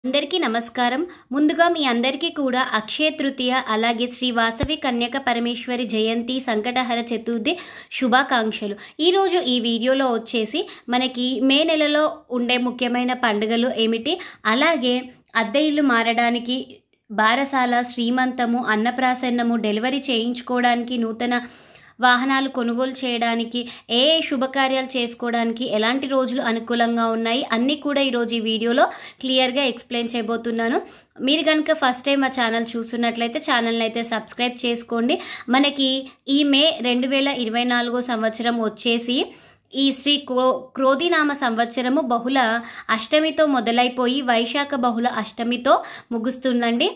అందరికీ నమస్కారం. ముందుగా మీ అందరికీ కూడా అక్షయ తృతీయ అలాగే శ్రీ వాసవి కన్యక పరమేశ్వరి జయంతి సంకటహర చతుర్థి శుభాకాంక్షలు. ఈరోజు ఈ వీడియోలో వచ్చేసి మనకి మే నెలలో ఉండే ముఖ్యమైన పండుగలు ఏమిటి, అలాగే అద్దె ఇల్లు మారడానికి, బారసాల, శ్రీమంతము, అన్నప్రాసన్నము, డెలివరీ చేయించుకోవడానికి, నూతన వాహనాలు కొనుగోలు చేయడానికి, ఏ శుభకార్యాలు చేసుకోవడానికి ఎలాంటి రోజులు అనుకూలంగా ఉన్నాయి అన్నీ కూడా ఈరోజు ఈ వీడియోలో క్లియర్గా ఎక్స్ప్లెయిన్ చేయబోతున్నాను. మీరు కనుక ఫస్ట్ టైం మా ఛానల్ చూస్తున్నట్లయితే ఛానల్ని అయితే సబ్స్క్రైబ్ చేసుకోండి. మనకి ఈ మే 2024 సంవత్సరం వచ్చేసి ఈ శ్రీ క్రోధినామ సంవత్సరము బహుళ అష్టమితో మొదలైపోయి వైశాఖ బహుళ అష్టమితో ముగుస్తుందండి.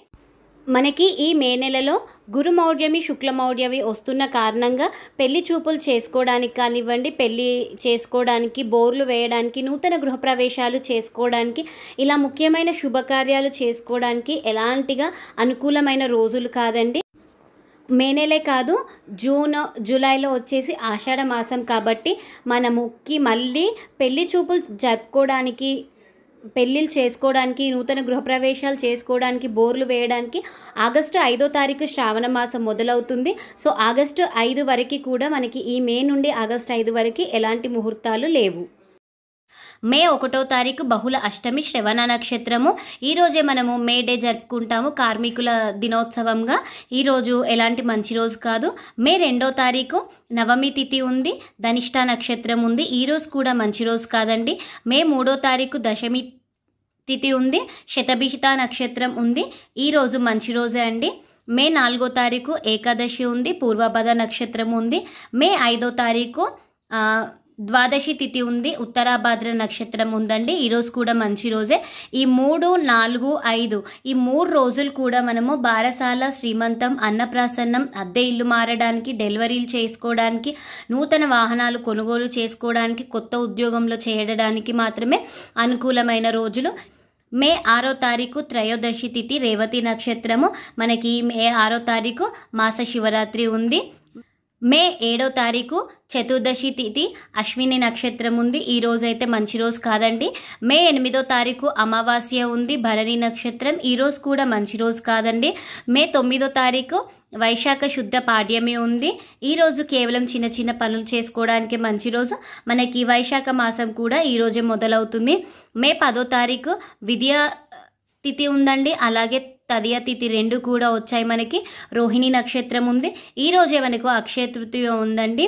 మనకి ఈ మే నెలలో గురుమౌఢ్యమి, శుక్లమౌఢ్యమి వస్తున్న కారణంగా పెళ్లి చూపులు చేసుకోవడానికి కానివ్వండి, పెళ్లి చేసుకోవడానికి, బోర్లు వేయడానికి, నూతన గృహప్రవేశాలు చేసుకోవడానికి, ఇలా ముఖ్యమైన శుభకార్యాలు చేసుకోవడానికి ఎలాంటిగా అనుకూలమైన రోజులు కాదండి. మే నెలే కాదు, జూన్, జూలైలో వచ్చేసి ఆషాఢ మాసం కాబట్టి మనముకి మళ్ళీ పెళ్లి చూపులు జరుపుకోవడానికి, పెళ్ళిళ్ళు చేసుకోవడానికి, నూతన గృహప్రవేశాలు చేసుకోవడానికి, బోర్లు వేయడానికి ఆగస్టు 5వ తారీఖు శ్రావణ మాసం మొదలవుతుంది. సో ఆగస్టు 5 వరకు కూడా మనకి ఈ మే నుండి ఆగస్టు 5 వరకు ఎలాంటి ముహూర్తాలు లేవు. మే 1వ తారీఖు బహుళ అష్టమి, శ్రవణ నక్షత్రము. ఈరోజే మనము మే డే జరుపుకుంటాము కార్మికుల దినోత్సవంగా. ఈరోజు ఎలాంటి మంచి రోజు కాదు. మే 2వ తారీఖు నవమి తిథి ఉంది, ధనిష్ట నక్షత్రం ఉంది. ఈరోజు కూడా మంచి రోజు కాదండి. మే 3వ తారీఖు దశమి తిథి ఉంది, శతభిషిత నక్షత్రం ఉంది. ఈరోజు మంచి రోజే అండి. మే 4వ తారీఖు ఏకాదశి ఉంది, పూర్వభద నక్షత్రం ఉంది. మే 5వ తారీఖు ద్వాదశి తిథి ఉంది, ఉత్తరాభాద్ర నక్షత్రం ఉందండి. ఈరోజు కూడా మంచి రోజే. ఈ 3, 4, 5 ఈ 3 రోజులు కూడా మనము బారసాల, శ్రీమంతం, అన్నప్రాసన్నం, అద్దె ఇల్లు మారడానికి, డెలివరీలు చేసుకోవడానికి, నూతన వాహనాలు కొనుగోలు చేసుకోవడానికి, కొత్త ఉద్యోగంలో చేరడానికి మాత్రమే అనుకూలమైన రోజులు. మే 6వ తారీఖు త్రయోదశి తిథి, రేవతి నక్షత్రము. మనకి మే 6వ తారీఖు మాస శివరాత్రి ఉంది. మే 7వ తారీఖు చతుర్దశి తిథి, అశ్విని నక్షత్రం ఉంది. ఈ రోజు అయితే మంచి రోజు కాదండి. మే 8వ తారీఖు అమావాస్య ఉంది, భరణి నక్షత్రం. ఈ రోజు కూడా మంచి రోజు కాదండి. మే 9వ తారీఖు వైశాఖ శుద్ధ పాడ్యమి ఉంది. ఈ రోజు కేవలం చిన్న చిన్న పనులు చేసుకోవడానికి మంచి రోజు. మనకి వైశాఖ మాసం కూడా ఈ రోజే మొదలవుతుంది. మే 10వ తారీఖు విద్యా తిథి ఉందండి, అలాగే తదియ తిథి 2 కూడా వచ్చాయి. మనకి రోహిణి నక్షత్రం ఉంది. ఈ రోజే మనకు అక్షయ తృతీయ ఉందండి.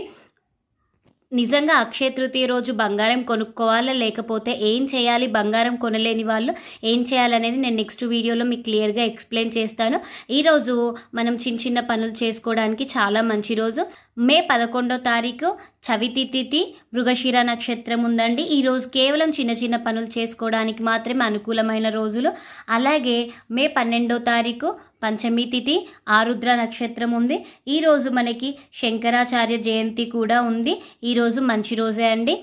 నిజంగా అక్షయ తృతీయ రోజు బంగారం కొనుక్కోవాలా, లేకపోతే ఏం చేయాలి, బంగారం కొనలేని వాళ్ళు ఏం చేయాలనేది నేను నెక్స్ట్ వీడియోలో మీకు క్లియర్గా ఎక్స్ప్లెయిన్ చేస్తాను. ఈరోజు మనం చిన్న చిన్న పనులు చేసుకోవడానికి చాలా మంచి రోజు. మే 11వ తారీఖు చవితి తిథి, మృగశిర నక్షత్రం ఉందండి. ఈరోజు కేవలం చిన్న చిన్న పనులు చేసుకోవడానికి మాత్రమే అనుకూలమైన రోజులు. అలాగే మే 12వ తారీఖు పంచమి తిథి, ఆరుద్ర నక్షత్రం ఉంది. ఈరోజు మనకి శంకరాచార్య జయంతి కూడా ఉంది. ఈరోజు మంచి రోజే అండి.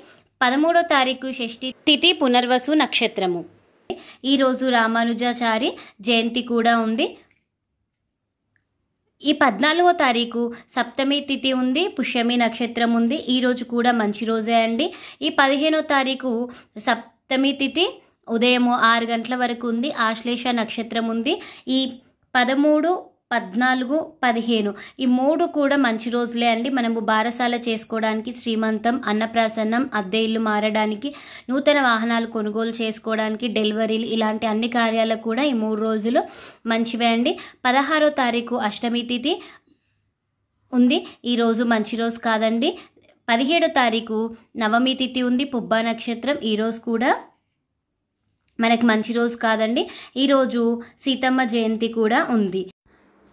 13వ తారీఖు షష్ఠి తిథి, పునర్వసు నక్షత్రము. ఈరోజు రామానుజాచారి జయంతి కూడా ఉంది. ఈ 14వ తారీఖు సప్తమి తిథి ఉంది, పుష్యమి నక్షత్రం ఉంది. ఈరోజు కూడా మంచి రోజే అండి. ఈ 15వ తారీఖు సప్తమి తిథి ఉదయం 6 గంటల వరకు ఉంది, ఆశ్లేష నక్షత్రం ఉంది. ఈ 13, 14, 15 ఈ 3 కూడా మంచి రోజులే అండి. మనము బారసాల చేసుకోవడానికి, శ్రీమంతం, అన్నప్రాసన్నం, అద్దె ఇల్లు మారడానికి, నూతన వాహనాలు కొనుగోలు చేసుకోవడానికి, డెలివరీలు, ఇలాంటి అన్ని కార్యాలకు కూడా ఈ 3 రోజులు మంచివే అండి. 16వ తారీఖు అష్టమి తిథి ఉంది. ఈరోజు మంచి రోజు కాదండి. 17వ తారీఖు నవమి తిథి ఉంది, పుబ్బ నక్షత్రం. ఈరోజు కూడా మనకి మంచి రోజు కాదండి. ఈరోజు సీతమ్మ జయంతి కూడా ఉంది.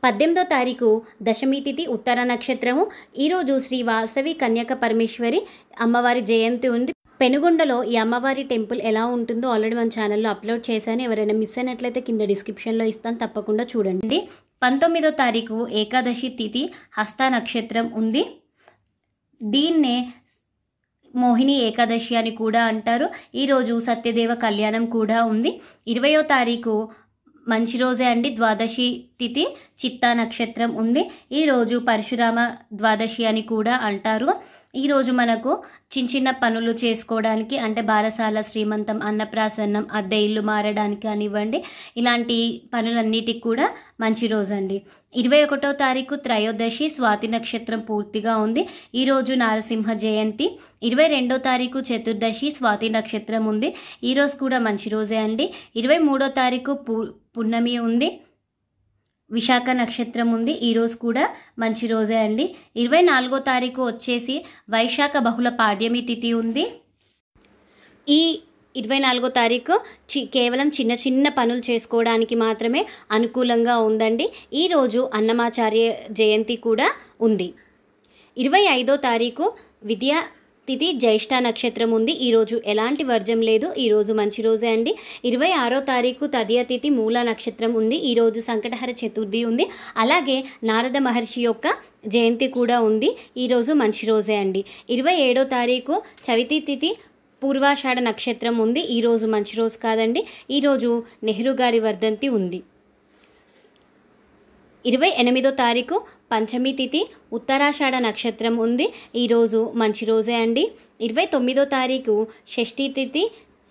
18వ తారీఖు దశమి తిథి, ఉత్తర నక్షత్రము. ఈరోజు శ్రీ వాసవి కన్యక పరమేశ్వరి అమ్మవారి జయంతి ఉంది. పెనుగొండలో ఈ అమ్మవారి టెంపుల్ ఎలా ఉంటుందో ఆల్రెడీ మన ఛానల్లో అప్లోడ్ చేశాను. ఎవరైనా మిస్ అయినట్లయితే కింద డిస్క్రిప్షన్లో ఇస్తాను, తప్పకుండా చూడండి. 19వ తారీఖు ఏకాదశి తిథి, హస్త నక్షత్రం ఉంది. దీన్నే మోహిని ఏకాదశి అని కూడా అంటారు. ఈరోజు సత్యదేవ కళ్యాణం కూడా ఉంది. 20వ తారీఖు మంచి రోజే అండి. ద్వాదశి తిథి, చిత్తా నక్షత్రం ఉంది. ఈరోజు పరశురామ ద్వాదశి అని కూడా అంటారు. ఈరోజు మనకు చిన్న చిన్న పనులు చేసుకోవడానికి అంటే బారసాల, శ్రీమంతం, అన్నప్రాసన్నం, అద్దె ఇల్లు మారడానికి కానివ్వండి, ఇలాంటి పనులన్నిటికి కూడా మంచి రోజు అండి. 21వ తారీఖు త్రయోదశి, స్వాతి నక్షత్రం పూర్తిగా ఉంది. ఈరోజు నారసింహ జయంతి. 22వ తారీఖు చతుర్దశి, స్వాతి నక్షత్రం ఉంది. ఈరోజు కూడా మంచి రోజే అండి. 23వ తారీఖు పున్నమి ఉంది, విశాఖ నక్షత్రం ఉంది. ఈరోజు కూడా మంచి రోజే అండి. 24వ తారీఖు వచ్చేసి వైశాఖ బహుళ పాడ్యమి తిథి ఉంది. ఈ 24వ తారీఖు కేవలం చిన్న చిన్న పనులు చేసుకోవడానికి మాత్రమే అనుకూలంగా ఉందండి. ఈరోజు అన్నమాచార్య జయంతి కూడా ఉంది. 25వ తారీఖు విద్యా తిథి, జ్యేష్ఠ నక్షత్రం ఉంది. ఈరోజు ఎలాంటి వర్జం లేదు. ఈరోజు మంచి రోజే అండి. 26వ తారీఖు తదియ తిథి, మూల నక్షత్రం ఉంది. ఈరోజు సంకటహర చతుర్థి ఉంది. అలాగే నారద మహర్షి యొక్క జయంతి కూడా ఉంది. ఈరోజు మంచి రోజే అండి. 27వ తారీఖు చవితి తిథి, పూర్వాషాఢ నక్షత్రం ఉంది. ఈరోజు మంచి రోజు కాదండి. ఈరోజు నెహ్రూ గారి వర్ధంతి ఉంది. 28వ తారీఖు పంచమి తిథి, ఉత్తరాషాఢ నక్షత్రం ఉంది. ఈరోజు మంచి రోజే అండి. 29వ తారీఖు షష్ఠి తిథి,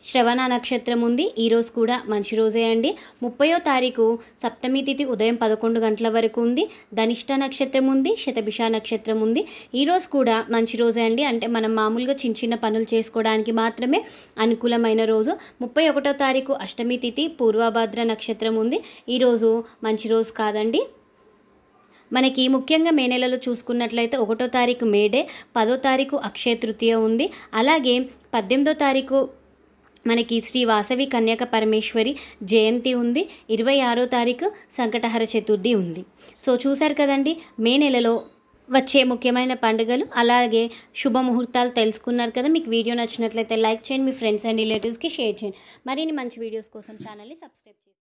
శ్రవణ నక్షత్రం ఉంది. ఈరోజు కూడా మంచి రోజే అండి. 30వ తారీఖు సప్తమి తిథి, ఉదయం 11 గంటల వరకు ఉంది. ధనిష్ట నక్షత్రం ఉంది, శతభిష నక్షత్రం ఉంది. ఈరోజు కూడా మంచి రోజే అండి. అంటే మనం మామూలుగా చిన్న చిన్న పనులు చేసుకోవడానికి మాత్రమే అనుకూలమైన రోజు. 31వ తారీఖు అష్టమి తిథి, పూర్వభద్ర నక్షత్రం ఉంది. ఈరోజు మంచి రోజు కాదండి. మనకి ముఖ్యంగా మే నెలలో చూసుకున్నట్లయితే 1వ తారీఖు మేడే, 10వ తారీఖు అక్షయ తృతీయ ఉంది. అలాగే 18వ తారీఖు మనకి శ్రీ వాసవి కన్యక పరమేశ్వరి జయంతి ఉంది. 26వ తారీఖు సంకటహర చతుర్థి ఉంది. సో చూశారు కదండి, మే నెలలో వచ్చే ముఖ్యమైన పండుగలు అలాగే శుభముహూర్తాలు తెలుసుకున్నారు కదా. మీకు వీడియో నచ్చినట్లయితే లైక్ చేయండి, మీ ఫ్రెండ్స్ అండ్ రిలేటివ్స్కి షేర్ చేయండి. మరిన్ని మంచి వీడియోస్ కోసం ఛానల్ని సబ్స్క్రైబ్ చేయండి.